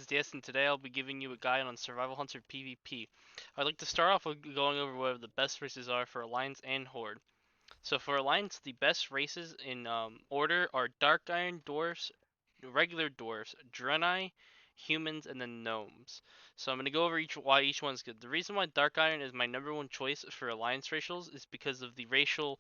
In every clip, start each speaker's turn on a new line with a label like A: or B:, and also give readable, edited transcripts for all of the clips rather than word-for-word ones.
A: DS, and today I'll be giving you a guide on Survival Hunter PvP. I'd like to start off with going over what the best races are for Alliance and Horde. So for Alliance, the best races in order are Dark Iron Dwarfs, regular Dwarfs, Draenei, Humans, and then Gnomes. So I'm going to go over why each one's good. The reason why Dark Iron is my #1 choice for Alliance racials is because of the racial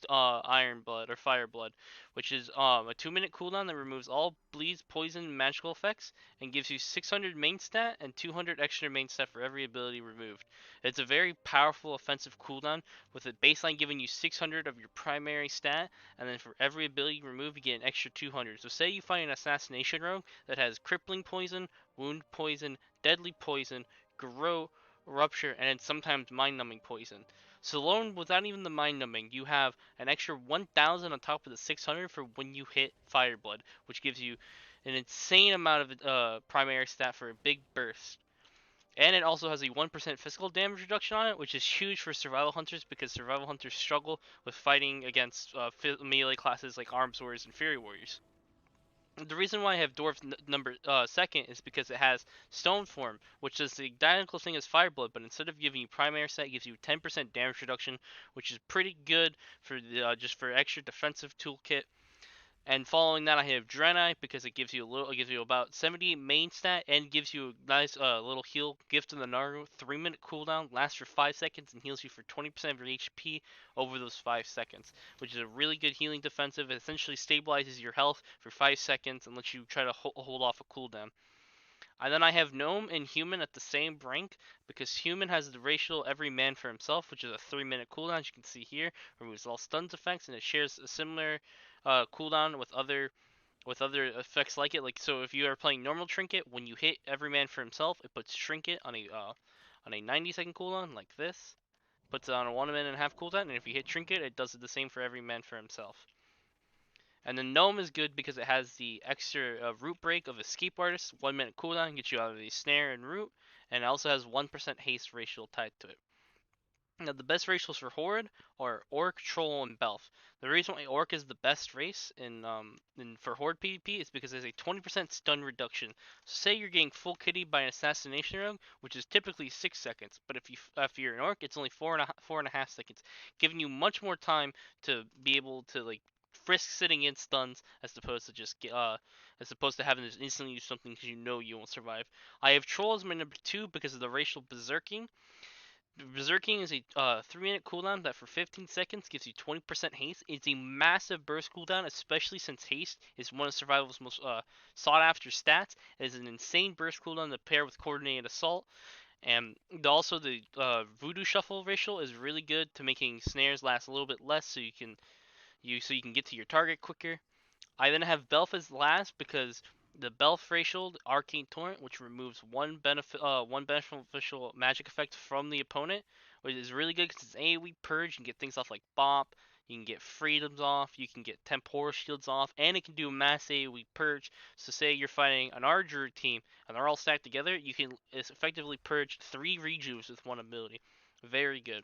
A: Iron Blood or Fire Blood, which is a 2-minute cooldown that removes all bleeds, poison, and magical effects, and gives you 600 main stat and 200 extra main stat for every ability removed. It's a very powerful offensive cooldown with a baseline giving you 600 of your primary stat, and then for every ability removed, you get an extra 200. So say you find an assassination rogue that has crippling poison, wound poison, deadly poison, grow, rupture, and then sometimes mind-numbing poison. So alone, without even the mind-numbing, you have an extra 1,000 on top of the 600 for when you hit Fireblood, which gives you an insane amount of primary stat for a big burst. And it also has a 1% physical damage reduction on it, which is huge for survival hunters because survival hunters struggle with fighting against melee classes like arms warriors and fury warriors. The reason why I have dwarf number second is because it has stone form, which is the identical thing as fireblood, but instead of giving you primary set, it gives you 10% damage reduction, which is pretty good for the, just for extra defensive toolkit. And following that, I have Draenei because it gives you about 70 main stat and gives you a nice little heal. Gift of the Naru, 3-minute cooldown, lasts for 5 seconds and heals you for 20% of your HP over those 5 seconds, which is a really good healing defensive. It essentially stabilizes your health for 5 seconds and lets you try to hold off a cooldown. And then I have Gnome and Human at the same rank because Human has the racial Every Man for Himself, which is a 3-minute cooldown, as you can see here, removes all stuns effects, and it shares a similar cooldown with other effects like it. Like, so if you are playing normal Trinket, when you hit Every Man for Himself, it puts Trinket on a 90-second cooldown like this, puts it on a 1.5-minute cooldown, and if you hit Trinket, it does the same for Every Man for Himself. And then Gnome is good because it has the extra root break of Escape Artist, 1-minute cooldown, gets you out of the snare and root, and it also has 1% haste racial tied to it. Now the best racials for Horde are Orc, Troll, and Belf. The reason why Orc is the best race for Horde PvP is because there's a 20% stun reduction. So say you're getting full kitty by an assassination rogue, which is typically 6 seconds, but if you're an Orc, it's only 4.5 seconds, giving you much more time to be able to like frisk sitting in stuns as opposed to having to instantly use something because you know you won't survive. I have Troll as my #2 because of the racial berserking. Berserking is a 3-minute cooldown that for 15 seconds gives you 20% haste. It's a massive burst cooldown, especially since haste is one of survival's most sought after stats. It is an insane burst cooldown to pair with coordinated assault. And also the voodoo shuffle racial is really good to making snares last a little bit less, so you can get to your target quicker. I then have Belf as last because the Belf racial, the Arcane Torrent, which removes one beneficial magic effect from the opponent, which is really good because it's AoE purge. You can get things off like Bop, you can get freedoms off, you can get temporal shields off, and it can do a mass AoE purge. So say you're fighting an Archer team and they're all stacked together, you can effectively purge 3 rejuves with one ability. Very good.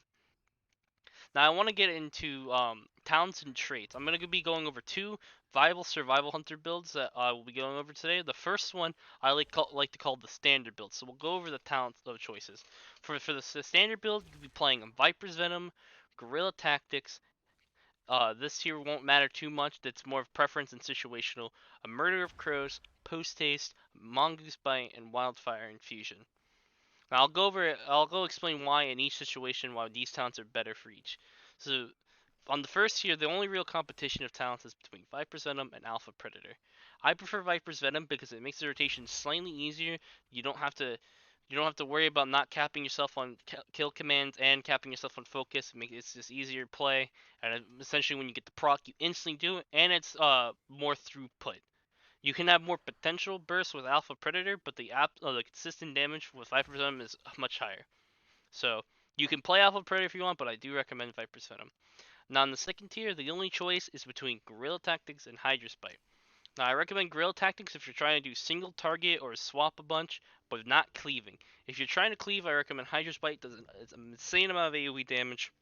A: Now I want to get into talents and traits. I'm going to be going over 2 viable survival hunter builds that I will be going over today. The first one I like to call the standard build. So we'll go over the talents of choices. For the standard build, you'll be playing Viper's Venom, Guerrilla Tactics. This here won't matter too much. That's more of preference and situational. A Murder of Crows, Post Haste, Mongoose Bite, and Wildfire Infusion. Now I'll go explain why in each situation why these talents are better for each. So on the first tier, the only real competition of talents is between Viper's Venom and Alpha Predator. I prefer Viper's Venom because it makes the rotation slightly easier. You don't have to worry about not capping yourself on kill commands and capping yourself on focus. It's just easier play, and essentially when you get the proc, you instantly do it, and it's more throughput. You can have more potential bursts with Alpha Predator, but the consistent damage with Viper's Venom is much higher. So you can play Alpha Predator if you want, but I do recommend Viper's Venom. Now in the second tier, the only choice is between Guerrilla Tactics and Hydra's Bite. Now I recommend Guerrilla Tactics if you're trying to do single target or swap a bunch, but not cleaving. If you're trying to cleave, I recommend Hydra's Bite. Does an insane amount of AoE damage.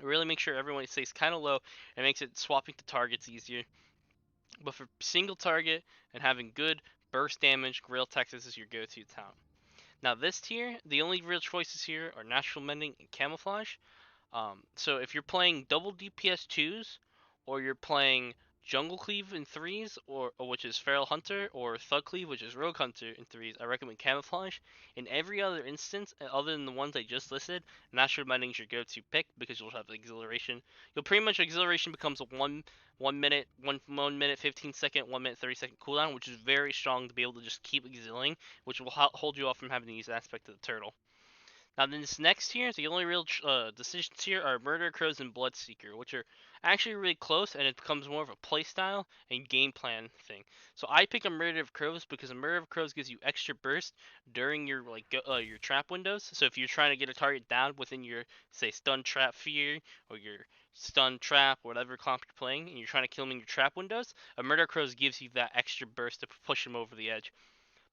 A: It really makes sure everyone stays kind of low and makes it swapping to targets easier. But for single target and having good burst damage, Grail Texas is your go-to talent. Now this tier, the only real choices here are Natural Mending and Camouflage. So if you're playing double DPS 2s, or you're playing Jungle Cleave in 3s, or which is Feral Hunter, or Thug Cleave, which is Rogue Hunter in 3s, I recommend Camouflage. In every other instance, other than the ones I just listed, Natural Mending is your go-to pick because you'll have Exhilaration. You'll pretty much Exhilaration becomes a 1 minute, 1 minute 15 second, 1 minute 30 second cooldown, which is very strong to be able to just keep exiling, which will hold you off from having to use Aspect of the Turtle. Now, this next tier, the only real decisions here are Murder Crows and Bloodseeker, which are actually really close, and it becomes more of a playstyle and game plan thing. So I pick a Murder of Crows because a Murder of Crows gives you extra burst during your your trap windows. So if you're trying to get a target down within your, say, stun trap fear or your stun trap, whatever comp you're playing, and you're trying to kill them in your trap windows, a Murder of Crows gives you that extra burst to push them over the edge.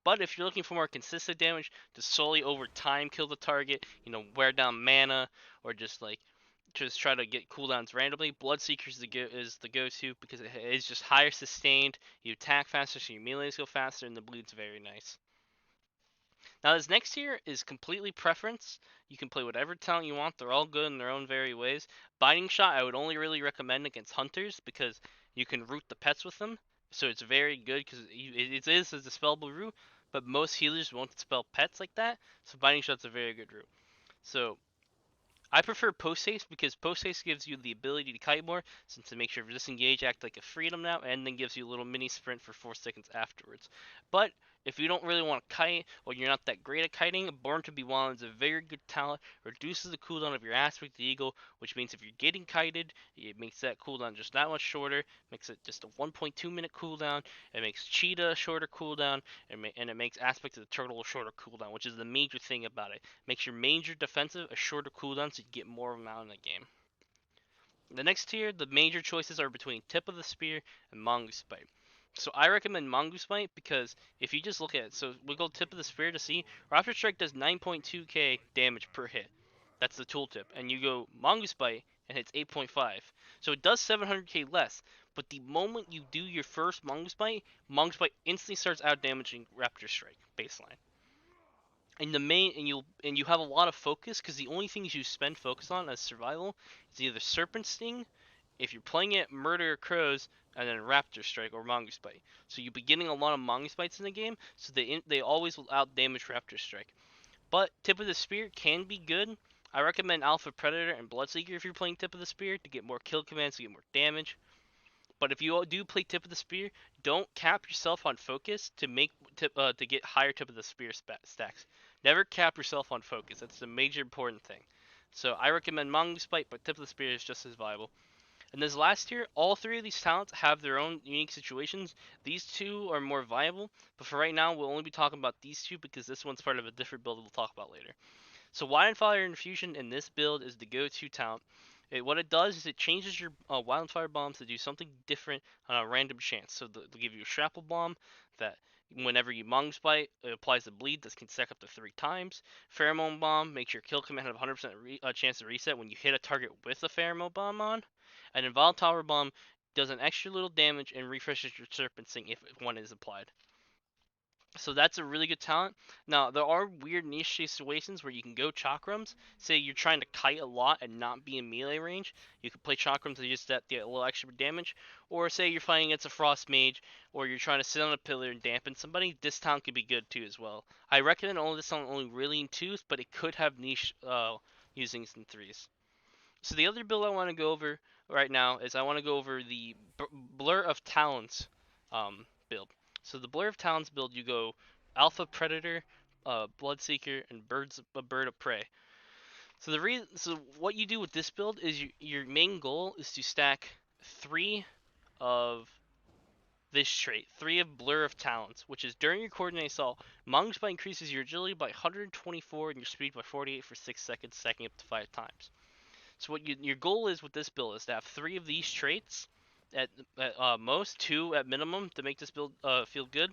A: But if you're looking for more consistent damage to slowly over time kill the target, wear down mana, or just try to get cooldowns randomly, Bloodseeker is the go-to because it is just higher sustained. You attack faster, so your melees go faster, and the bleed's very nice. Now this next tier is completely preference. You can play whatever talent you want. They're all good in their own very ways. Binding Shot I would only really recommend against hunters because you can root the pets with them. So it's very good because it is a dispellable root, but most healers won't dispel pets like that. So Binding Shot's a very good root. So I prefer post haste because post haste gives you the ability to kite more, since it makes your disengage act like a freedom now, and then gives you a little mini sprint for 4 seconds afterwards. But if you don't really want to kite, or you're not that great at kiting, Born to Be Wild is a very good talent. Reduces the cooldown of your Aspect of the Eagle, which means if you're getting kited, it makes that cooldown just that much shorter. Makes it just a 1.2 minute cooldown. It makes Cheetah a shorter cooldown, and it makes Aspect of the Turtle a shorter cooldown, which is the major thing about it. Makes your major defensive a shorter cooldown so you get more of them out in the game. The next tier, the major choices are between Tip of the Spear and Mongoose Bite. So I recommend Mongoose Bite because if you just look at it, so we go Tip of the Spear to see, Raptor Strike does 9.2k damage per hit. That's the tooltip. And you go Mongoose Bite and hits 8.5. So it does 700k less. But the moment you do your first Mongoose Bite instantly starts out damaging Raptor Strike baseline. And you have a lot of focus because the only things you spend focus on as survival is either Serpent Sting, if you're playing it, Murder Crows, and then Raptor Strike or Mongoose Bite. So you'll be getting a lot of Mongoose Bites in the game, so they always will out damage Raptor Strike. But Tip of the Spear can be good. I recommend Alpha Predator and Bloodseeker if you're playing Tip of the Spear to get more kill commands, to get more damage. But if you do play Tip of the Spear, don't cap yourself on focus to get higher Tip of the Spear stacks. Never cap yourself on focus. That's the major important thing. So I recommend Mongoose Bite, but Tip of the Spear is just as viable. And this last tier, all three of these talents have their own unique situations. These two are more viable, but for right now, we'll only be talking about these two because this one's part of a different build we'll talk about later. So Wildfire Infusion in this build is the go-to talent. What it does is it changes your Wildfire Bombs to do something different on a random chance. So they'll give you a Shrapple Bomb that whenever you Mongoose Bite, it applies a bleed that can stack up to 3 times. Pheromone Bomb makes your kill command have 100% chance to reset when you hit a target with a Pheromone Bomb on. And then Volatile Bomb does an extra little damage and refreshes your Serpent Sting if one is applied. So that's a really good talent. Now, there are weird niche situations where you can go Chakrams. Say you're trying to kite a lot and not be in melee range. You can play Chakrams to just get a little extra damage. Or say you're fighting against a Frost Mage, or you're trying to sit on a pillar and dampen somebody. This talent could be good too as well. I recommend this talent only really in 2s, but it could have niche usings in 3s. So the other build I want to go over right now is I want to go over the Blur of Talons build. So the Blur of Talons build, you go Alpha Predator, Bloodseeker, and Bird of Prey. So what you do with this build is your main goal is to stack 3 of this trait, 3 of Blur of Talons, which is during your coordinated assault, Mongoose Bite increases your agility by 124 and your speed by 48 for 6 seconds, stacking up to 5 times. So what your goal is with this build is to have 3 of these traits at most, 2 at minimum to make this build feel good.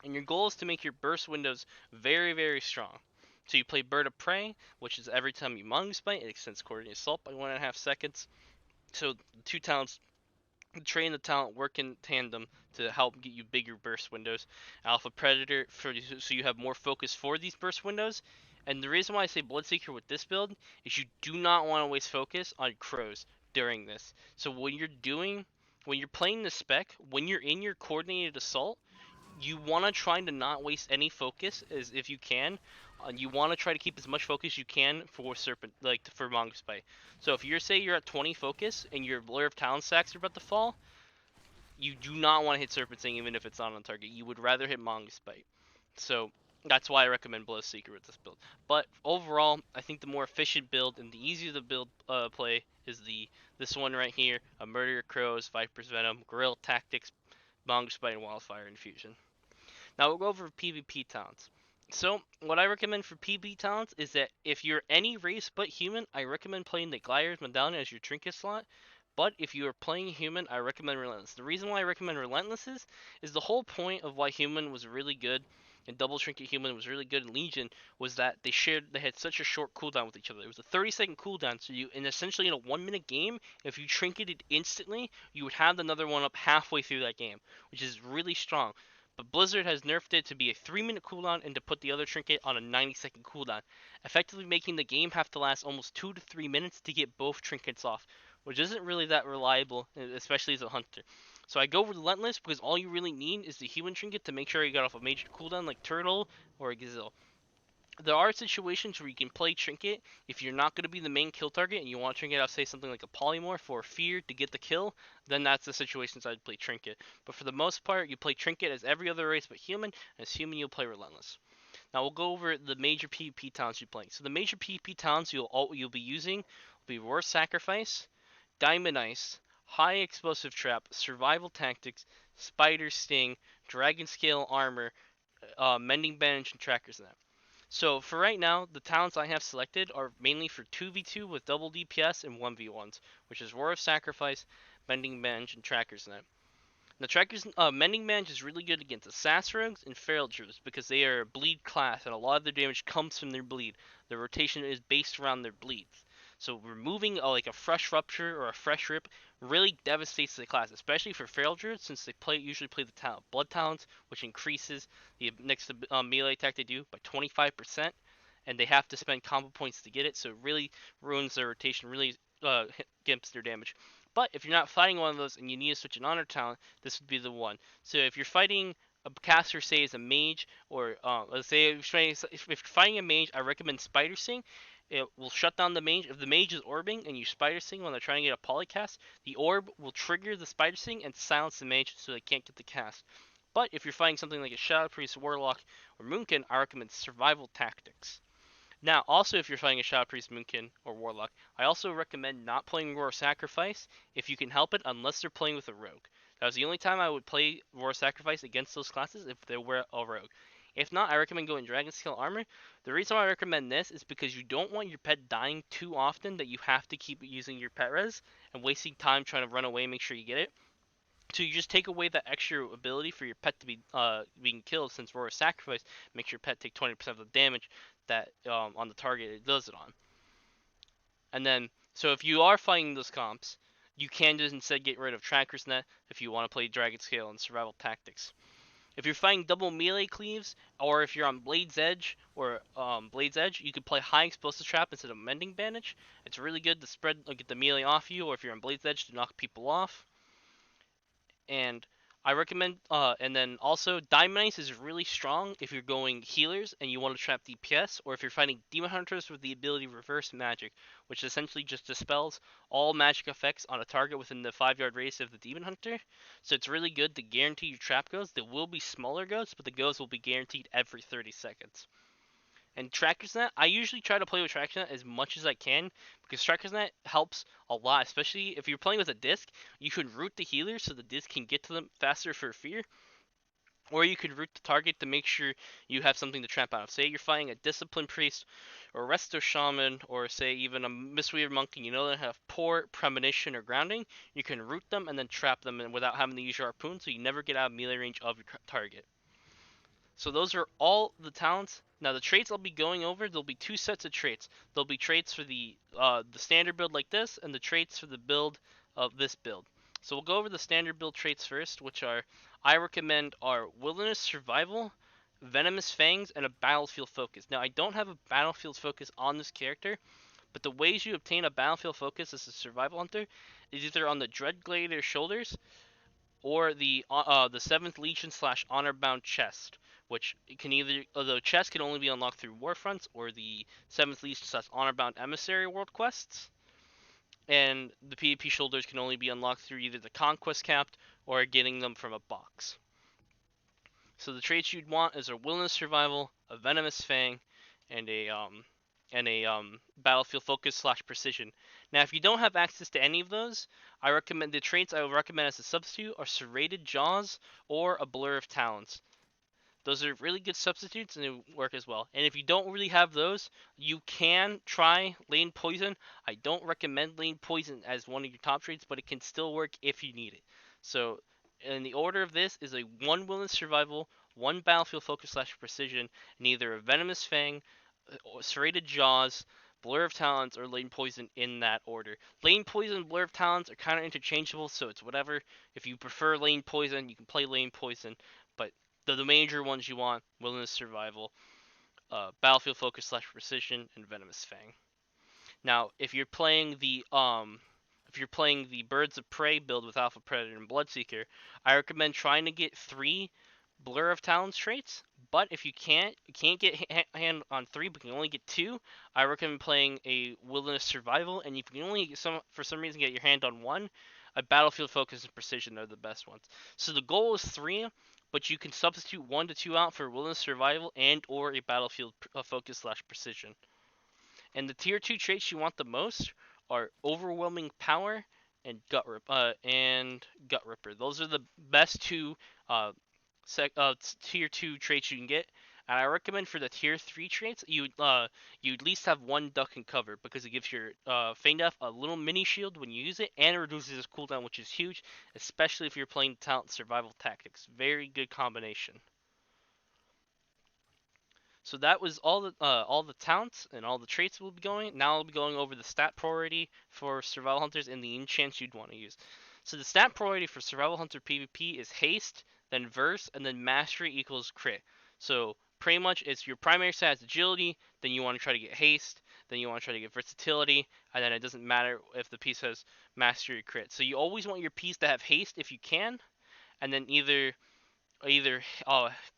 A: And your goal is to make your burst windows very, very strong. So you play Bird of Prey, which is every time you Mongoose Bite, it extends coordinated assault by 1.5 seconds. So the 2 talents The trait and the talent work in tandem to help get you bigger burst windows. Alpha Predator so you have more focus for these burst windows. And the reason why I say Bloodseeker with this build is you do not want to waste focus on crows during this. So when you're playing the spec, when you're in your coordinated assault, you want to try to not waste any focus as if you can. You want to try to keep as much focus you can for serpent, like for mongoose bite. So if you're at 20 focus and your Blur of Talon stacks are about to fall, you do not want to hit serpenting even if it's not on target. You would rather hit mongoose bite. So that's why I recommend Blood Seeker with this build. But overall, I think the more efficient build and the easier to build play is this one right here: a Murder Crows, Viper's Venom, Guerrilla Tactics, Mongoose Bite, and Wildfire Infusion. Now we'll go over PvP talents. So what I recommend for PvP talents is that if you're any race but human, I recommend playing the Gliders Medallion as your trinket slot. But if you are playing human, I recommend Relentless. The reason why I recommend Relentless is the whole point of why human was really good and double trinket human was really good in Legion was that they had such a short cooldown with each other. It was a 30-second cooldown, so you and essentially in a 1-minute game, if you trinketed instantly, you would have another one up halfway through that game, which is really strong. But Blizzard has nerfed it to be a 3-minute cooldown and to put the other trinket on a 90-second cooldown, effectively making the game have to last almost 2 to 3 minutes to get both trinkets off, which isn't really that reliable, especially as a hunter. So I go Relentless because all you really need is the human trinket to make sure you got off a major cooldown like Turtle or a Gazelle. There are situations where you can play Trinket if you're not going to be the main kill target and you want Trinket out, say something like a Polymorph or Fear to get the kill, then that's the situations I'd play Trinket. But for the most part, you play Trinket as every other race but human, and as human you'll play Relentless. Now we'll go over the major PvP talents you're playing. So the major PvP talents you'll be using will be Roar Sacrifice, Diamond Ice, High Explosive Trap, Survival Tactics, Spider Sting, Dragon Scale Armor, Mending Bandage, and Tracker's Net. So for right now, the talents I have selected are mainly for 2v2 with double DPS and 1v1s, which is Roar of Sacrifice, Mending Bandage, and Tracker's Net. The Tracker's Mending Bandage is really good against Assassin Rogues and Feral Druids because they are a bleed class and a lot of their damage comes from their bleed. Their rotation is based around their bleeds. So removing like a fresh rupture or a fresh rip really devastates the class, especially for Feral Druids since they usually play the talent Blood Talents, which increases the next melee attack they do by 25%, and they have to spend combo points to get it, so it really ruins their rotation, really gimps their damage. But if you're not fighting one of those and you need to switch an honor talent, this would be the one. So if you're fighting a caster, say as a mage, or let's say if you're fighting a mage, I recommend Spider Sting. It will shut down the mage. If the mage is orbing and you Spider Sting when they're trying to get a polycast, the orb will trigger the Spider Sting and silence the mage so they can't get the cast. But if you're fighting something like a Shadow Priest, Warlock, or Moonkin, I recommend Survival Tactics. Now, also if you're fighting a Shadow Priest, Moonkin, or Warlock, I also recommend not playing Roar Sacrifice if you can help it unless they're playing with a Rogue. That was the only time I would play Roar Sacrifice against those classes if they were a Rogue. If not, I recommend going Dragon Scale Armor. The reason why I recommend this is because you don't want your pet dying too often that you have to keep using your pet res and wasting time trying to run away and make sure you get it. So you just take away that extra ability for your pet to be being killed since Roar Sacrifice makes your pet take 20% of the damage that on the target it does it on. And then, so if you are fighting those comps, you can just instead get rid of Tracker's Net if you want to play Dragon Scale and Survival Tactics. If you're fighting double melee cleaves, or if you're on Blade's Edge or Blade's Edge, you could play High Explosive Trap instead of Mending Bandage. It's really good to spread get the melee off you, or if you're on Blade's Edge to knock people off. And I recommend, and then also Diamond Ice is really strong if you're going healers and you want to trap DPS, or if you're fighting Demon Hunters with the ability Reverse Magic, which essentially just dispels all magic effects on a target within the 5-yard radius of the Demon Hunter. So it's really good to guarantee your trap goes. There will be smaller goes, but the goes will be guaranteed every 30 seconds. And Tracker's Net, I usually try to play with Tracker's Net as much as I can because Tracker's Net helps a lot, especially if you're playing with a disc. You can root the healer so the disc can get to them faster for fear, or you can root the target to make sure you have something to trap out of. Say you're fighting a Discipline Priest or a Resto Shaman, or say even a Mistweaver Monk, and you know they have poor Premonition or Grounding, you can root them and then trap them without having to use your Harpoon, so you never get out of melee range of your target. So those are all the talents. Now the traits I'll be going over, there'll be 2 sets of traits. There'll be traits for the standard build like this, and the traits for the build of this build. So we'll go over the standard build traits first, which I recommend are Wilderness Survival, Venomous Fangs, and a Battlefield Focus. Now I don't have a Battlefield Focus on this character, but the ways you obtain a Battlefield Focus as a Survival Hunter is either on the Dread Gladiator shoulders or the 7th Legion / Honor-Bound chest, which can either the chest can only be unlocked through Warfronts or the 7th Legion / Honor-Bound Emissary world quests, and the PvP shoulders can only be unlocked through either the Conquest Capped or getting them from a box. So the traits you'd want is a Wilderness Survival, a Venomous Fang, and a Battlefield Focus / Precision. Now, if you don't have access to any of those, I recommend the traits I would recommend as a substitute are Serrated Jaws or a Blur of Talons. Those are really good substitutes and they work as well. And if you don't really have those, you can try Lane Poison. I don't recommend Lane Poison as one of your top traits, but it can still work if you need it. So, in the order of this is a 1 Wilderness Survival, 1 Battlefield Focus / Precision, and either a Venomous Fang, Serrated Jaws, Blur of Talons, or Lane Poison in that order. Lane Poison and Blur of Talons are kind of interchangeable, so it's whatever. If you prefer Lane Poison, you can play Lane Poison, but the major ones you want: Wilderness Survival, Battlefield Focus / Precision, and Venomous Fang. Now, if you're playing the Birds of Prey build with Alpha Predator and Bloodseeker, I recommend trying to get 3 Blur of Talons traits. But if you can't get hand on 3, but can only get 2, I recommend playing a Wilderness Survival. And if you can only for some reason get your hand on 1, a Battlefield Focus and Precision are the best ones. So the goal is 3, but you can substitute 1 to 2 out for Wilderness Survival and or a Battlefield Focus / Precision. And the tier 2 traits you want the most are Overwhelming Power and Gut Ripper. Those are the best 2 tier 2 traits you can get. And I recommend for the tier 3 traits, you at least have 1 duck and cover, because it gives your Feign Death a little mini shield when you use it, and it reduces its cooldown, which is huge, especially if you're playing Talent Survival Tactics. Very good combination. So that was all the talents and all the traits we'll be going. Now I'll be going over the stat priority for Survival Hunters and the enchants you'd want to use. So the stat priority for Survival Hunter PvP is Haste, then Verse, and then Mastery equals Crit. So pretty much it's your primary stat is Agility, then you want to try to get Haste, then you want to try to get Versatility, and then it doesn't matter if the piece has Mastery or Crit. So you always want your piece to have Haste if you can, and then either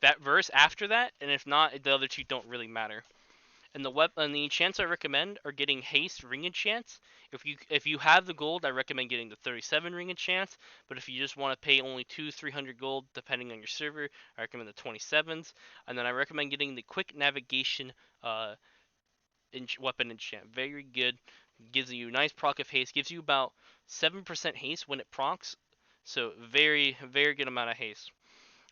A: that verse after that, and if not, the other 2 don't really matter. And the enchants I recommend are getting Haste Ring Enchants. If you have the gold, I recommend getting the 37 Ring Enchants. But if you just want to pay only 200-300 gold, depending on your server, I recommend the 27s. And then I recommend getting the Quick Navigation weapon enchant. Very good. Gives you nice proc of haste. Gives you about 7% haste when it procs. So very, very good amount of haste.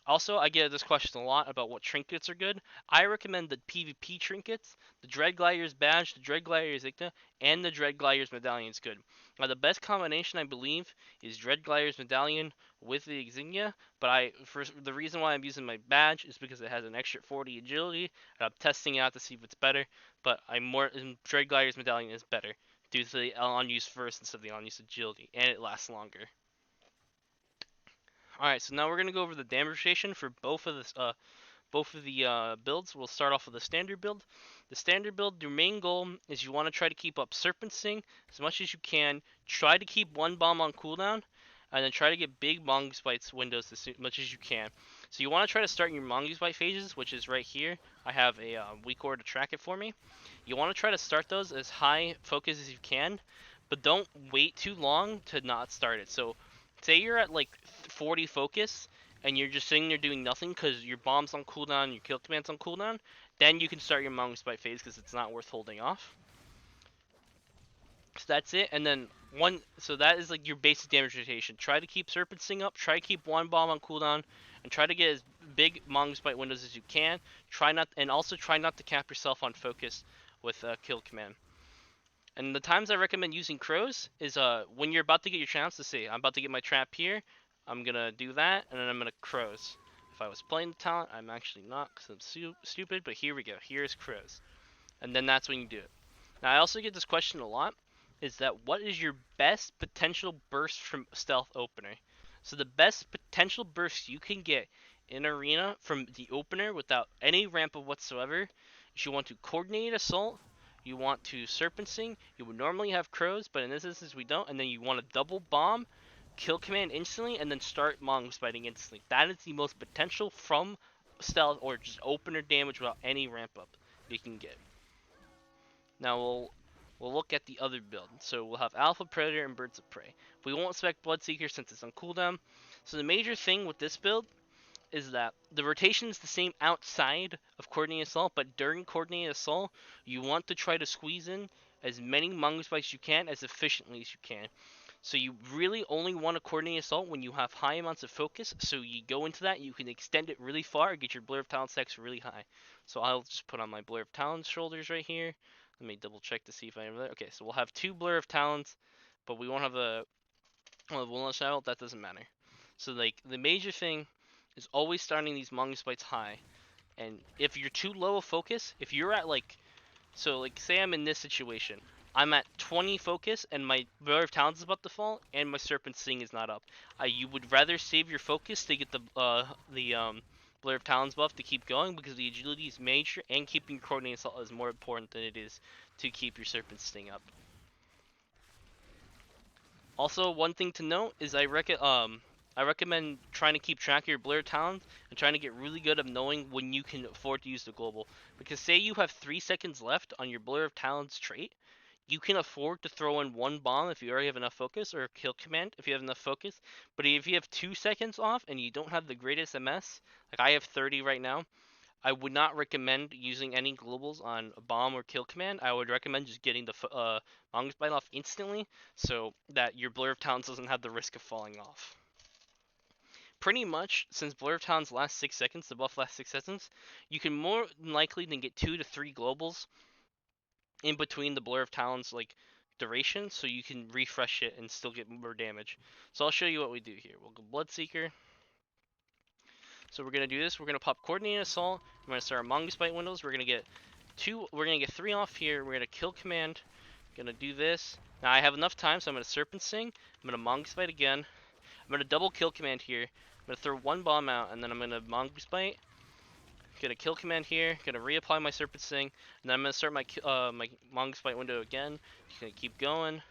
A: Also, I get this question a lot about what trinkets are good. I recommend the PvP trinkets, the Dread Glidier's badge, the Dread Glidier's Igna, and the Dread Glidier's medallion is good. Now, the best combination, I believe, is Dread Glidier's medallion with the insignia. But the reason why I'm using my badge is because it has an extra 40 agility, and I'm testing it out to see if it's better. But Dread Glidier's medallion is better due to the on-use first instead of the on-use agility, and it lasts longer. Alright, so now we're going to go over the damage rotation for both of the builds. We'll start off with the standard build. The standard build, your main goal is you want to try to keep up Serpent Sting as much as you can. Try to keep 1 bomb on cooldown, and then try to get big Mongoose Bites windows as much as you can. So you want to try to start your Mongoose Bite phases, which is right here. I have a weak ore to track it for me. You want to try to start those as high focus as you can, but don't wait too long to not start it. So say you're at like 40 focus and you're just sitting there doing nothing because your bomb's on cooldown, your kill command's on cooldown, then you can start your Mongoose Bite phase because it's not worth holding off. So that's it, and then so that is like your basic damage rotation. Try to keep Serpent Sting up, try to keep 1 bomb on cooldown, and try to get as big Mongoose Bite windows as you can. Also try not to cap yourself on focus with kill command. And the times I recommend using crows is when you're about to get your traps. To say I'm about to get my trap here, I'm gonna do that, and then I'm gonna crows. If I was playing the talent, I'm actually not because I'm stupid. But here we go. Here's crows, and then that's when you do it. Now I also get this question a lot. is that what is your best potential burst from stealth opener? So the best potential burst you can get in arena from the opener without any ramp of whatsoever is you want to coordinate assault, you want to serpent sting, you would normally have crows, but in this instance we don't, and then you want to double bomb, kill command instantly, and then start mongoose biting instantly. That is the most potential from stealth or just opener damage without any ramp up you can get. Now we'll look at the other build. So we'll have Alpha Predator and Birds of Prey. We won't spec Bloodseeker since it's on cooldown. So the major thing with this build is that the rotation is the same outside of Coordinated Assault, but during Coordinated Assault, you want to try to squeeze in as many mongoose bites you can as efficiently as you can. So you really only want to coordinate assault when you have high amounts of focus. So you go into that, you can extend it really far and get your Blur of Talons stacks really high. So I'll just put on my Blur of Talons shoulders right here. Let me double check to see if I have that. Okay, so we'll have 2 Blur of Talons, but we won't have a Wilderness Shadow. That doesn't matter. So like the major thing is always starting these mongoose bites high. And if you're too low of focus, if you're at like so, like, say I'm in this situation. I'm at 20 focus, and my Blur of Talons is about to fall, and my Serpent Sting is not up. You would rather save your focus to get the Blur of Talons buff to keep going, because the agility is major, and keeping your coordinated assault is more important than it is to keep your Serpent Sting up. Also, one thing to note is I recommend trying to keep track of your Blur Talons and trying to get really good at knowing when you can afford to use the global. Because say you have 3 seconds left on your Blur of Talons trait, you can afford to throw in 1 bomb if you already have enough focus, or a kill command if you have enough focus. But if you have 2 seconds off and you don't have the greatest MS, like I have 30 right now, I would not recommend using any globals on a bomb or kill command. I would recommend just getting the mongoose bite off instantly so that your Blur of Talons doesn't have the risk of falling off. Pretty much, since Blur of Talons lasts 6 seconds, the buff lasts 6 seconds, you can more likely than get 2 to 3 globals in between the Blur of Talons like duration, so you can refresh it and still get more damage. So I'll show you what we do here. We'll go Bloodseeker. So we're gonna do this. We're gonna pop Coordinated Assault. I'm gonna start our Mongoose Bite windows. We're gonna get 2. We're gonna get 3 off here. We're gonna kill command. Gonna do this. Now I have enough time, so I'm gonna Serpent Sting. I'm gonna Mongoose Bite again. I'm gonna double kill command here. I'm gonna throw 1 bomb out, and then I'm gonna Mongoose Bite. Gonna kill command here. Gonna reapply my Serpent Sting, and then I'm gonna start my my Mongoose Bite window again. Just gonna keep going.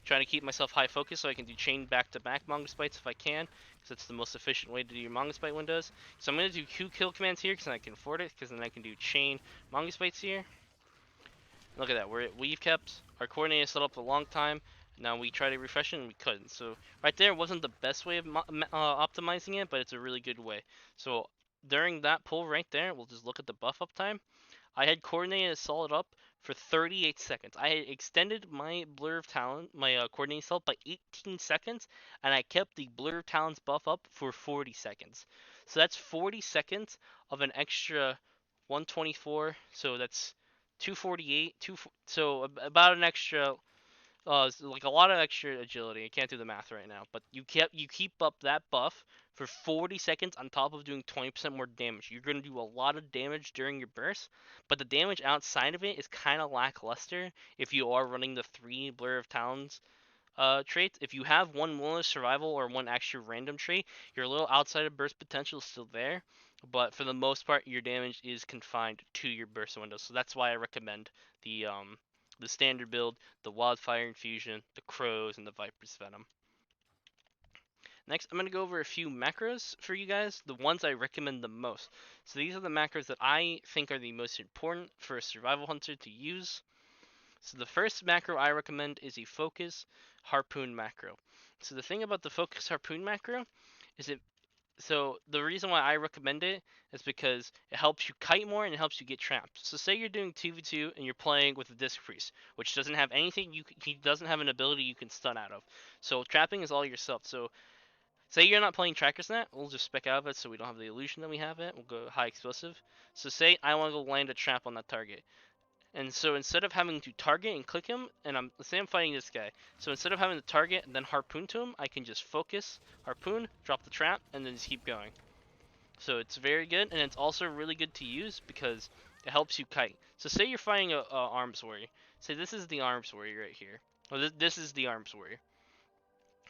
A: Trying to keep myself high focus so I can do chain back-to-back Mongoose Bites if I can, because that's the most efficient way to do your Mongoose Bite windows. So I'm going to do 2 kill commands here because I can afford it, because then I can do chain Mongoose Bites here. Look at that, we've kept our coordinator set up a long time. Now we try to refresh it and we couldn't. So right there wasn't the best way of optimizing it, but it's a really good way. So during that pull right there, we'll just look at the buff up time. I had coordinated assault up for 38 seconds. I had extended my Blur of Talon, my coordinated assault by 18 seconds, and I kept the Blur of Talons buff up for 40 seconds. So that's 40 seconds of an extra 124. So that's 248. So about an extra like a lot of extra agility. I can't do the math right now, but you keep up that buff for 40 seconds on top of doing 20% more damage. You're going to do a lot of damage during your burst, but the damage outside of it is kind of lackluster if you are running the 3 Blur of Talons traits. If you have 1 Wilderness Survival or 1 extra random trait, your little outside of burst potential is still there, but for the most part, your damage is confined to your burst window. So that's why I recommend the standard build, the Wildfire Infusion, the Crows, and the Viper's Venom. Next, I'm going to go over a few macros for you guys, the ones I recommend the most. So these are the macros that I think are the most important for a survival hunter to use. So the first macro I recommend is a Focus Harpoon macro. So the thing about the Focus Harpoon macro is so the reason why I recommend it is because it helps you kite more and it helps you get trapped. So say you're doing 2v2 and you're playing with a Disc Priest, which doesn't have anything, he doesn't have an ability you can stun out of. So trapping is all yourself. So say you're not playing Tracker's Net, we'll just spec out of it so we don't have the illusion that we have it. We'll go high explosive. So say I want to go land a trap on that target. And so instead of having to target and click him, and I'm fighting this guy. So instead of having to target and then harpoon to him, I can just focus, harpoon, drop the trap, and then just keep going. So it's very good, and it's also really good to use because it helps you kite. So say you're fighting a arms warrior. Say this is the arms warrior right here. Well, this is the arms warrior.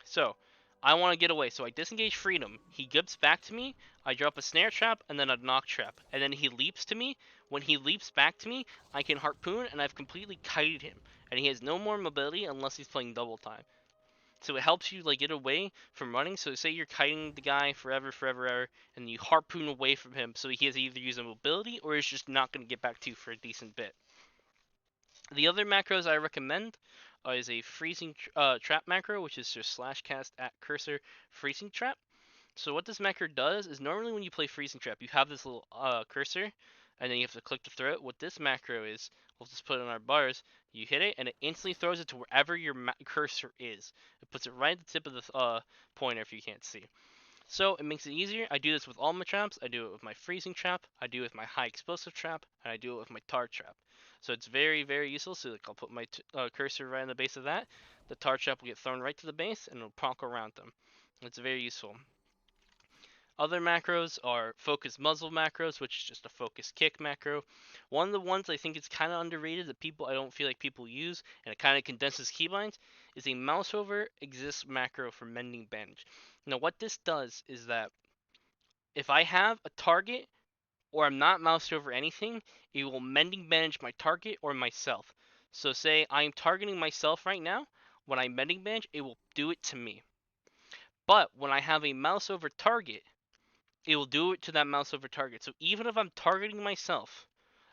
A: So, I want to get away. So I disengage freedom. He gives back to me. I drop a snare trap and then a knock trap. And then he leaps to me. When he leaps back to me, I can harpoon and I've completely kited him. And he has no more mobility unless he's playing double time. So it helps you like get away from running. So say you're kiting the guy forever, and you harpoon away from him. So he has to either use a mobility or he's just not going to get back to you for a decent bit. The other macros I recommend is a freezing trap macro, which is just slash cast at cursor freezing trap. So what this macro does is normally when you play freezing trap, you have this little cursor, and then you have to click to throw it. What this macro is, we'll just put it on our bars. You hit it, and it instantly throws it to wherever your cursor is. It puts it right at the tip of the pointer if you can't see. So it makes it easier. I do this with all my traps. I do it with my freezing trap. I do it with my high explosive trap, and I do it with my tar trap. So it's very, very useful. So like I'll put my cursor right on the base of that. The tar trap will get thrown right to the base, and it'll pronk around them. It's very useful. Other macros are focus muzzle macros, which is just a focus kick macro. One of the ones I think is kind of underrated that I don't feel like people use, and it kind of condenses keybinds, is a mouse over exists macro for mending bandage. Now what this does is that if I have a target or I'm not moused over anything, it will mending bandage my target or myself. So say I'm targeting myself right now, when I mending bandage, it will do it to me. But when I have a mouse over target, it will do it to that mouse over target. So even if I'm targeting myself,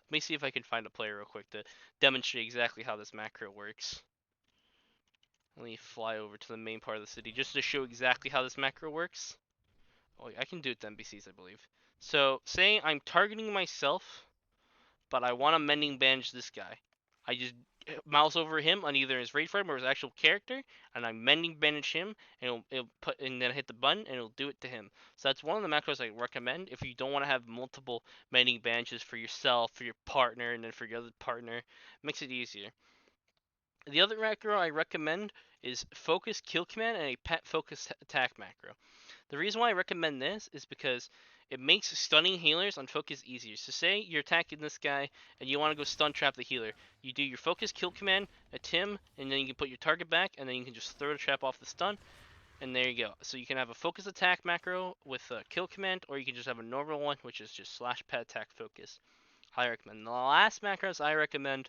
A: let me see if I can find a player real quick to demonstrate exactly how this macro works. Let me fly over to the main part of the city just to show exactly how this macro works. Oh, I can do it to NPCs, I believe. So say I'm targeting myself, but I want to mending bandage this guy. I just mouse over him on either his raid frame or his actual character, and I mending bandage him, and it'll put and then hit the button, and it'll do it to him. So that's one of the macros I recommend if you don't want to have multiple mending bandages for yourself, for your partner, and then for your other partner. It makes it easier. The other macro I recommend is focus kill command and a pet focus attack macro. The reason why I recommend this is because it makes stunning healers on focus easier. So say you're attacking this guy and you want to go stun trap the healer. You do your focus kill command at him, and then you can put your target back, and then you can just throw the trap off the stun, and there you go. So you can have a focus attack macro with a kill command, or you can just have a normal one, which is just slash pet attack focus. I recommend. The last macros I recommend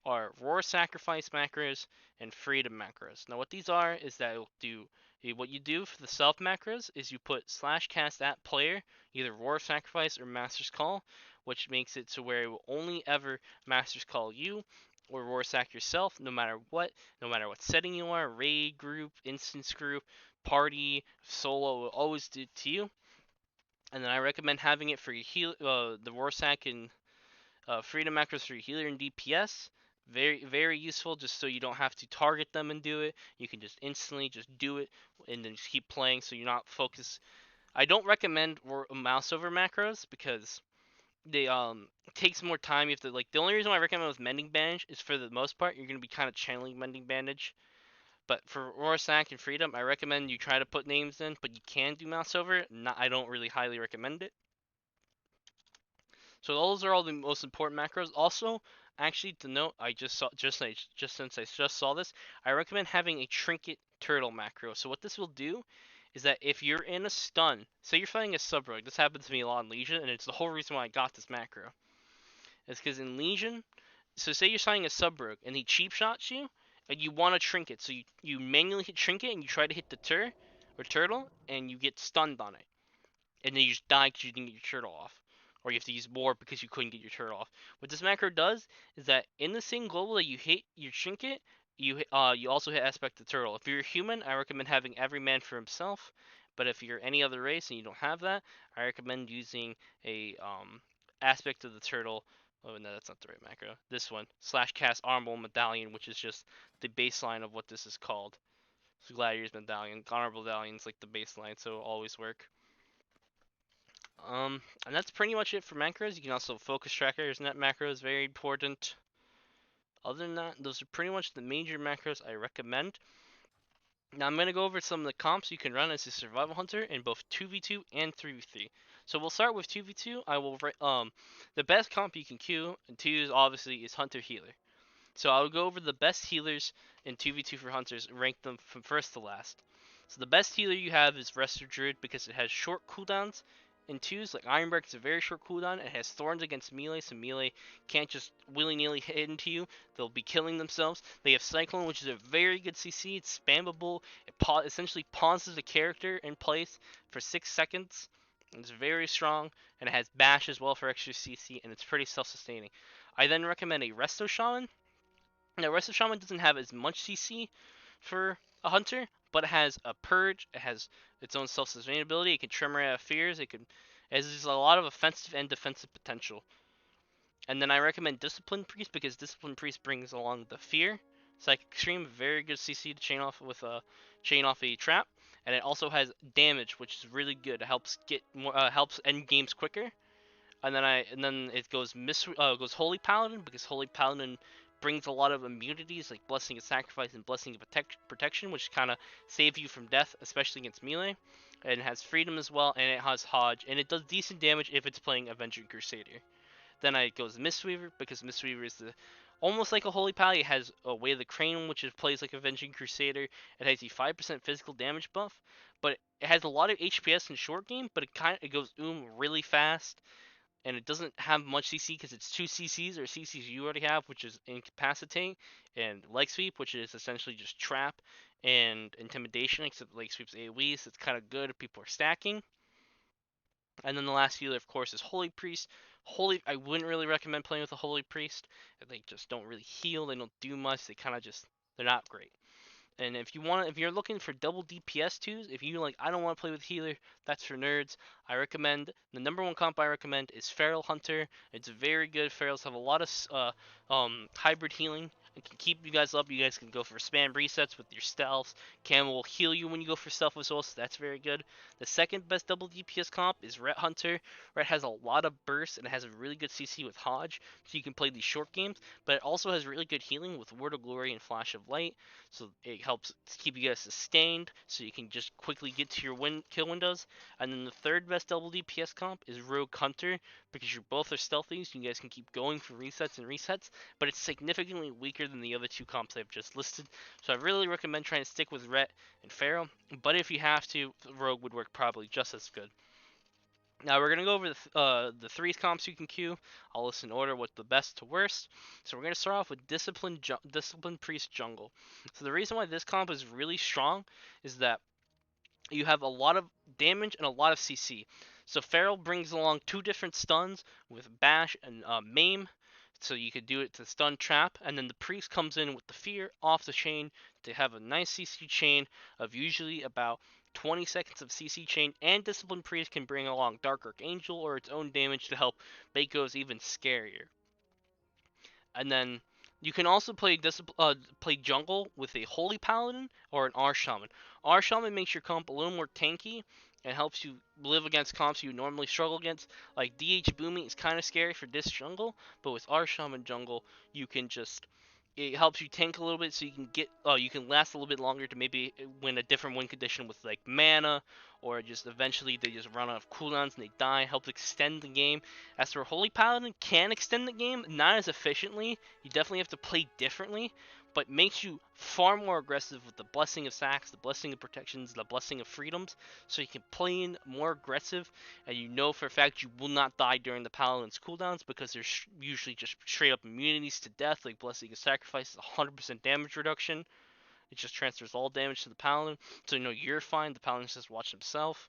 A: are Roar Sacrifice macros and Freedom macros. Now what these are is that it'll do what you do for the self macros is you put slash cast at player, either Roar Sacrifice or Master's Call, which makes it to where it will only ever Master's Call you or Roar Sack yourself, no matter what setting you are, raid group, instance group, party, solo, will always do it to you. And then I recommend having it for your the Roar Sack and freedom macros for your healer and DPS. Very, very useful just so you don't have to target them and do it. You can just instantly just do it and then just keep playing so you're not focused. I don't recommend mouse over macros because they it takes more time. You have to like the only reason why I recommend with mending bandage is for the most part you're gonna be kind of channeling mending bandage. But for Roar Sack and Freedom, I recommend you try to put names in, but you can do mouse over. I don't really highly recommend it. So those are all the most important macros. Also, actually to note, I just saw since I just saw this, I recommend having a trinket turtle macro. So what this will do is that if you're in a stun, say you're fighting a sub rogue, this happens to me a lot in Legion, and it's the whole reason why I got this macro. It's because in Legion, so say you're fighting a sub rogue and he cheap shots you, and you want a trinket, so you manually hit trinket and you try to hit the turtle, and you get stunned on it, and then you just die because you didn't get your turtle off, or you have to use more because you couldn't get your turtle off. What this macro does is that in the same global that you hit your trinket, you also hit aspect the turtle. If you're a human, I recommend having every man for himself. But if you're any other race and you don't have that, I recommend using a aspect of the turtle. Oh no, that's not the right macro. This one, slash cast honorable medallion, which is just the baseline of what this is called. So gladiator's medallion, honorable medallion's like the baseline, so it'll always work. And that's pretty much it for macros. You can also focus trackers, net macros, very important. Other than that, those are pretty much the major macros I recommend. Now I'm going to go over some of the comps you can run as a survival hunter in both 2v2 and 3v3. So we'll start with 2v2. I will the best comp you can queue and to use obviously is hunter healer. So I would go over the best healers in 2v2 for hunters and rank them from first to last. So the best healer you have is Resto Druid because it has short cooldowns in twos. Like Ironbark is a very short cooldown. It has Thorns against melee, so melee can't just willy-nilly hit into you. They'll be killing themselves. They have Cyclone, which is a very good CC. It's spammable. It essentially pauses the character in place for 6 seconds. It's very strong, and it has Bash as well for extra CC, and it's pretty self-sustaining. I then recommend a Resto Shaman. Now, Resto Shaman doesn't have as much CC for a hunter, but it has a purge. It has its own self-sustainability. It can Tremor out of fears. It has a lot of offensive and defensive potential. And then I recommend Discipline Priest because Discipline Priest brings along the fear. Psychic Extreme, very good CC to chain off with a trap, and it also has damage, which is really good. It helps get more, helps end games quicker. And then it goes Holy Paladin because Holy Paladin brings a lot of immunities like Blessing of Sacrifice and Blessing of Protection, which kind of save you from death, especially against melee. And it has Freedom as well, and it has Hodge, and it does decent damage if it's playing Avenging Crusader. Then I goes Mistweaver because Mistweaver is almost like a Holy Pally. It has a Way of the Crane, which plays like Avenging Crusader. It has a 5% physical damage buff, but it has a lot of HPS in short game. But it goes really fast, and it doesn't have much CC because it's 2 CCs or CCs you already have, which is Incapacitate and Leg Sweep, which is essentially just Trap and Intimidation, except Leg Sweep's AoE, so it's kind of good if people are stacking. And then the last healer, of course, is Holy Priest. I wouldn't really recommend playing with a Holy Priest. They just don't really heal. They don't do much. They're not great. And if you're looking for double DPS twos, if you like, I don't want to play with healer, that's for nerds. I recommend the number one comp I recommend is Feral Hunter. It's very good. Ferals have a lot of hybrid healing. It can keep you guys up. You guys can go for spam resets with your stealths. Cam will heal you when you go for stealth as well, so that's very good. The second best double DPS comp is Ret Hunter. Ret has a lot of bursts and it has a really good CC with Hodge, so you can play these short games. But it also has really good healing with Word of Glory and Flash of Light. So it helps keep you guys sustained, so you can just quickly get to your kill windows. And then the third best double DPS comp is Rogue Hunter, because you both are stealthy, so you guys can keep going for resets and resets. But it's significantly weaker than the other two comps I've just listed. So I really recommend trying to stick with Ret and Pharaoh. But if you have to, Rogue would work probably just as good. Now we're gonna go over the three comps you can queue. I'll list in order with the best to worst. So we're gonna start off with Discipline Priest Jungle. So the reason why this comp is really strong is that you have a lot of damage and a lot of CC. So Feral brings along two different stuns with Bash and Maim. So you could do it to stun trap, and then the priest comes in with the fear off the chain to have a nice CC chain of usually about 20 seconds of CC chain, and Discipline Priest can bring along Dark Archangel or its own damage to help make those even scarier. And then you can also play jungle with a Holy Paladin or an R Shaman. R Shaman makes your comp a little more tanky and helps you live against comps you normally struggle against. Like DH Boomy is kind of scary for this jungle, but with R Shaman jungle, you can just it helps you tank a little bit, so you can last a little bit longer to maybe win a different win condition with like mana, or just eventually they just run out of cooldowns and they die. Helps extend the game. As for Holy Paladin, can extend the game, not as efficiently. You definitely have to play differently, but makes you far more aggressive with the Blessing of Sacks, the Blessing of Protections, the Blessing of Freedoms, so you can play in more aggressive, and you know for a fact you will not die during the Paladin's cooldowns because there's usually just straight up immunities to death, like Blessing of Sacrifice is 100% damage reduction. It just transfers all damage to the Paladin, so you know you're fine, the Paladin just watch himself.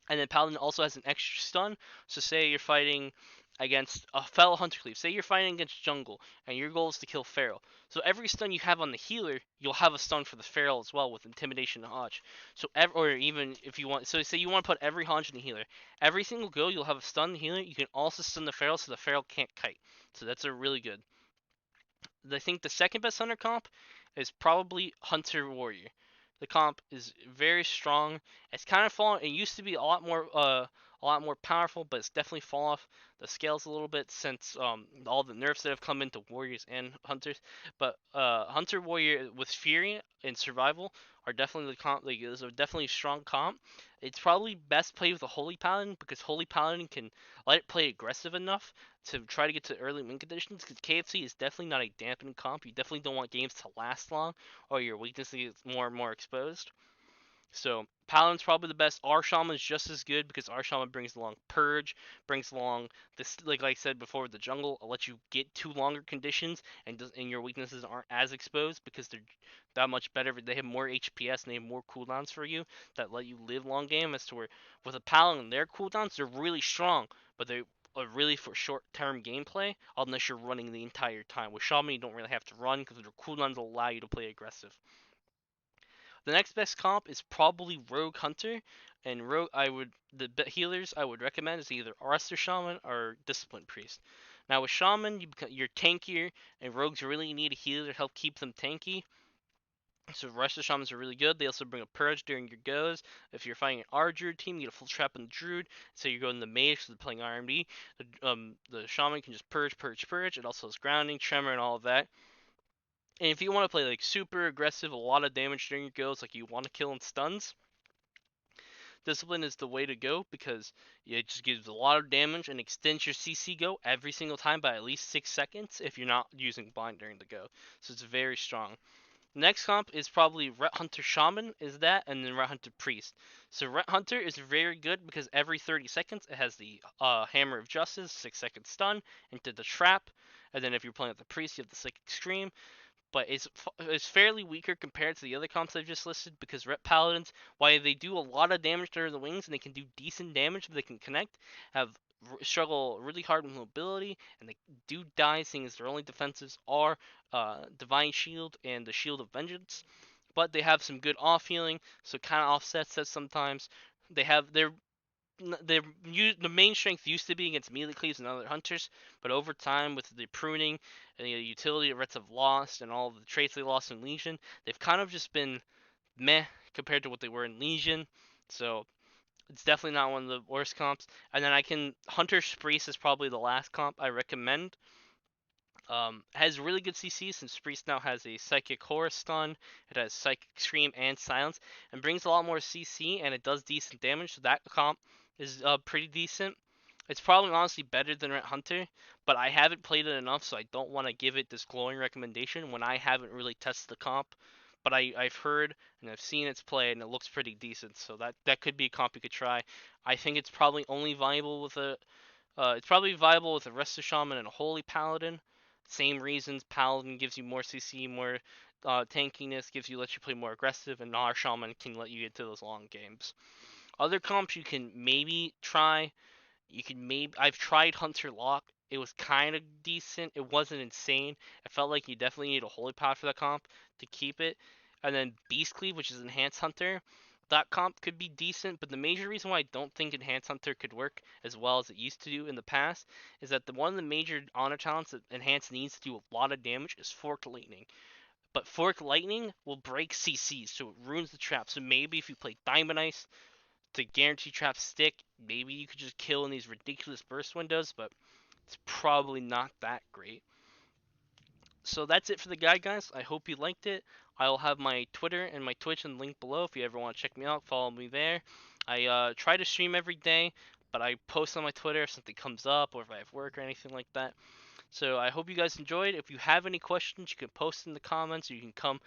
A: And then Paladin also has an extra stun. So say you're fighting against a fellow Hunter Cleave. Say you're fighting against Jungle, and your goal is to kill Feral. So every stun you have on the healer, you'll have a stun for the Feral as well with Intimidation and Hodge. So or even if you want, so say you want to put every Hodge in the healer. Every single go, you'll have a stun the healer. You can also stun the Feral, so the Feral can't kite. So that's a really good. I think the second best Hunter comp is probably Hunter Warrior. The comp is very strong. It's kind of fallen. It used to be a a lot more powerful, but it's definitely fall off the scales a little bit since all the nerfs that have come into warriors and hunters. But hunter warrior with fury and survival are definitely the comp. Like, is a definitely strong comp. It's probably best played with a holy paladin because holy paladin can let it play aggressive enough to try to get to early win conditions. Because KFC is definitely not a dampening comp. You definitely don't want games to last long, or your weaknesses get more and more exposed. So Paladin's probably the best. Our Shaman is just as good because our Shaman brings along Purge, brings along this, like I said before, with the jungle. I'll let you get to longer conditions, and your weaknesses aren't as exposed because they're that much better. They have more HPS and they have more cooldowns for you that let you live long game. As to where with a Paladin, their cooldowns are really strong, but they are really for short-term gameplay unless you're running the entire time. With Shaman, you don't really have to run because their cooldowns allow you to play aggressive. The next best comp is probably Rogue Hunter, and Rogue the healers I would recommend is either Arrestor Shaman or Discipline Priest. Now with Shaman, you're tankier, and Rogues really need a healer to help keep them tanky. So Arrestor Shamans are really good. They also bring a Purge during your goes. If you're fighting an R Druid team, you get a full trap on the Druid. So you're going the Mage, so they're playing RMD. The Shaman can just Purge, Purge, Purge. It also has Grounding, Tremor, and all of that. And if you want to play like super aggressive, a lot of damage during your goes, like you want to kill in stuns, Discipline is the way to go because it just gives a lot of damage and extends your CC go every single time by at least 6 seconds if you're not using blind during the go. So it's very strong. Next comp is probably Ret Hunter Shaman, is that, and then Ret Hunter Priest. So Ret Hunter is very good because every 30 seconds it has the Hammer of Justice, 6-second stun into the trap, and then if you're playing with the Priest, you have the Psychic Scream, but it's fairly weaker compared to the other comps I've just listed because Ret Paladins, while they do a lot of damage to the wings and they can do decent damage if they can connect, have struggle really hard with mobility and they do die seeing as their only defenses are Divine Shield and the Shield of Vengeance. But they have some good off healing, so kind of offsets that sometimes. They have the main strength used to be against melee cleaves and other hunters, but over time with the pruning and the utility that Reds have lost and all the traits they lost in Legion, they've kind of just been meh compared to what they were in Legion. So it's definitely not one of the worst comps. And then Hunter Priest is probably the last comp I recommend. Has really good CC since Priest now has a Psychic Horror Stun, it has Psychic Scream and Silence, and brings a lot more CC and it does decent damage, so that comp is pretty decent. It's probably honestly better than Ret Hunter, but I haven't played it enough, so I don't want to give it this glowing recommendation when I haven't really tested the comp. But I've heard and I've seen its play, and it looks pretty decent, so that could be a comp you could try. I think it's probably only viable with it's probably viable with a Resto Shaman and a Holy Paladin. Same reasons, Paladin gives you more CC, more tankiness, lets you play more aggressive, and our Shaman can let you get to those long games. Other comps you can maybe try, I've tried Hunter Lock. It was kind of decent. It wasn't insane. I felt like you definitely need a Holy Power for that comp to keep it. And then Beast Cleave, which is Enhanced Hunter. That comp could be decent, but the major reason why I don't think Enhanced Hunter could work as well as it used to do in the past is that one of the major honor talents that Enhanced needs to do a lot of damage is Forked Lightning. But Forked Lightning will break CCs, so it ruins the trap. So maybe if you play Diamond Ice to guarantee traps stick, maybe you could just kill in these ridiculous burst windows, but it's probably not that great. So that's it for the guide, guys. I hope you liked it. I'll have my Twitter and my Twitch in the link below if you ever want to check me out. Follow me there. I try to stream every day, but I post on my Twitter if something comes up or if I have work or anything like that. So I hope you guys enjoyed. If you have any questions, you can post in the comments, or you can come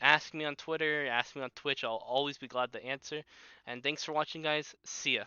A: ask me on Twitter, ask me on Twitch. I'll always be glad to answer. And thanks for watching, guys. See ya.